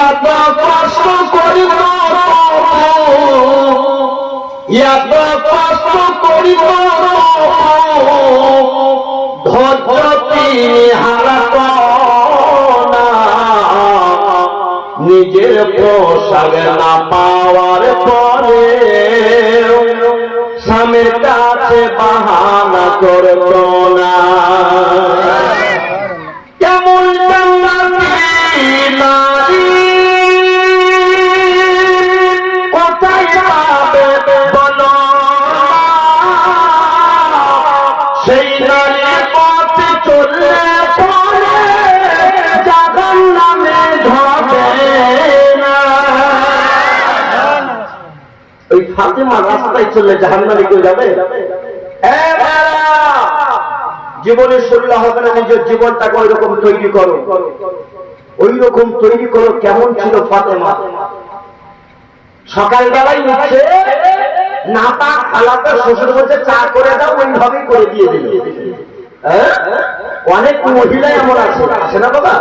এত কষ্ট করিব এত কষ্ট করিব ধরতি হারাত না নিজের পোশাক না পাওয়ার পরে স্বামীর কাছে বাহানা করত না। কেমন নারী কোথায় পাবে বলো, সেই নারীর পথে চললে পরে জাহান্নামে ঢোকে না। ওই ফাতেমা রাস্তায় চললে জাহান্নামে কেউ যাবে? জীবনে শুনলে হবে না, নিজের জীবনটাকে ওই রকম তৈরি করো, ওই রকম তৈরি করো। কেমন ছিল ফাতেমা? সকালবেলায় উঠছে নাতা খালাতে শ্বশুর বলছে চা করে দাও, ওইভাবেই করে দিয়ে দিল। অনেক মহিলাই এমন আছে, আছে না বাবা?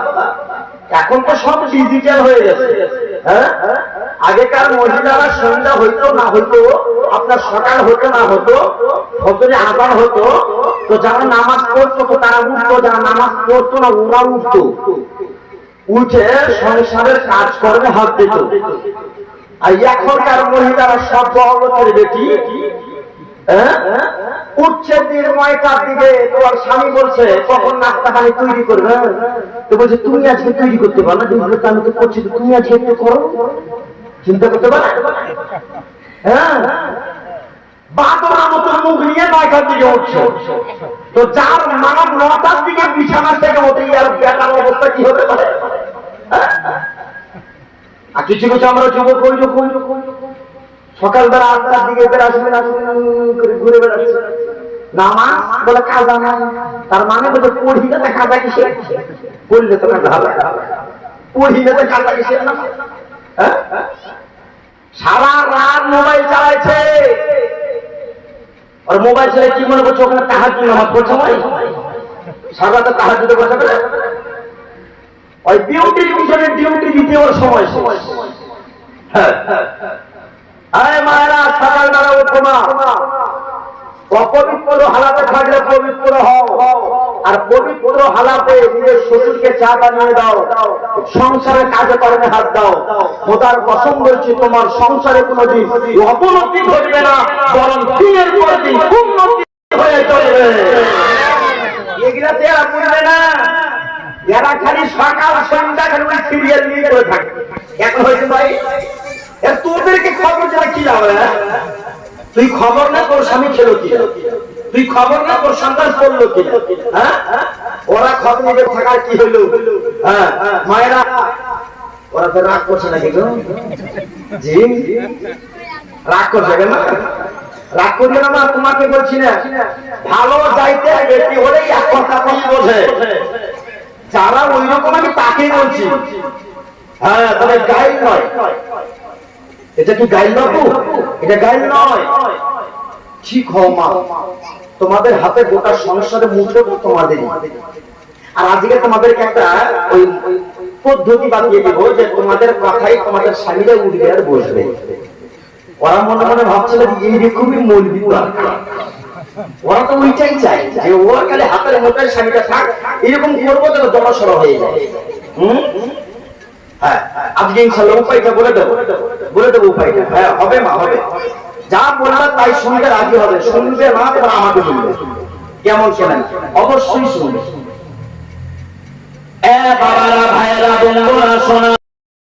এখন তো সব ডিজিটাল হয়ে গেছে। আগেকার মহিলারা সন্ধ্যা হইতো না হইতো, আপনার সকাল হতো না হতো, ফজরে আজান হতো, তো যারা নামাজ পড়তো তো তারা উঠতো, যারা নামাজ পড়তো না ওরা উঠতো, উঠে সংসারের কাজ করবে হাত দিত। আর এখনকার মহিলারা সব বড়লোকের বেটি, উঠছে 9টার দিকে, তোমার স্বামী বলছে কখন নাস্তা পানি তৈরি করবে, তো বলছে তুমি আজকে তৈরি করতে পারো না, আমি তো করছি, তুমি আজকে একটু করো, চিন্তা করতে পারো? হ্যাঁ, বাদরার মতো মুখ নিয়ে 9টার দিকে উঠছে, তো যার মা 9টার দিকে বিছানা থেকে ওঠে আর বেটার অবস্থা কি হবে? আর কিছু কিছু আমরা যুবক সকালবেলা 8টার দিকে ঘুরে বেড়াচ্ছে, নামাজ বলে কাজা না, তার মানে বলছে পড়িলে তো কাজা কিসে, পড়লে তো কাজা হবে, পড়িলে তো কাজা কিসে না। সারা রাত মোবাইল চালাইছে, আর মোবাইল চালাই কি মনে করছে ওখানে তাহাজ্জুদ নামাজ পড়ছে, সারা রাতে তাহাজ্জুদে বসে গেলে ওই ডিউটির পিছনে ডিউটি দিতে ওর সময় শেষ। মায়েরা সকালবেলা উঠো না, অপবিত্র হালাতে থাকলে পবিত্র হও, আর পবিত্র হালাতে নিজের শ্বশুরকে চা বানিয়ে দাও, সংসারের কাজে কর্মে হাত দাও। খোদার কসম বলছি তোমার সংসারে কোনোদিন অবনতি ঘটবে না, বরং দিনের পর দিন উন্নতি হয়ে চলবে। এগুলাতে আর বুঝবে না, এরা খালি সকাল সন্ধ্যা খালি সিরিয়াল নিয়ে করে থাকে। এখন হয়েছে ভাই তোদেরকে খবর জানা কি যাবে? তুই খবর না তোর স্বামী খেলো কি, তুই খবর না তোর সন্তান করলো কি, ওরা খবর নিয়ে থাকার কি হইলো? মায়েরা ওরা তো রাগ করছে নাকি গো? জি রাগ করছে কেন? রাগ করবে না মা, তোমাকে বলছি না, ভালো যাইতে ব্যক্তি হলেই এক কথা বলি বোঝে, যারা ওই রকম আমি তাকেই বলছি। হ্যাঁ, তবে গাইল নয়, এটা কি গাইল বাবু? এটা গাইল নয়। ঠিক হও মা, তোমাদের হাতে গোটা সংসারে মুঠো তোমাদেরই। আর আজকে তোমাদেরকে একটা ওই পদ্ধতি বানিয়ে দেবো যে তোমাদের কথাই তোমাদের স্বামীরা উঠবে আর বসবে। ওরা মনে মনে ভাবছিল এইরকমই মলবি, ওরা তো ওইটাই চাই যে ওর খালি হাতের মধ্যে স্বামীটা থাক, এরকম করবো যেন জনসড় হয়ে যায়। হ্যাঁ, আজকে ইনশাল্লাহ উপায়টা বলে দেবো উপায়টা। হ্যাঁ হবে মা, হবে, যা বলবে তাই শুনতে রাজি হবে, শুনবে না তোমার আমাকে বলবে কেমন শোনেন, অবশ্যই শুনবে। বাবারা ভাইয়েরা বন্ধুরা শোনা।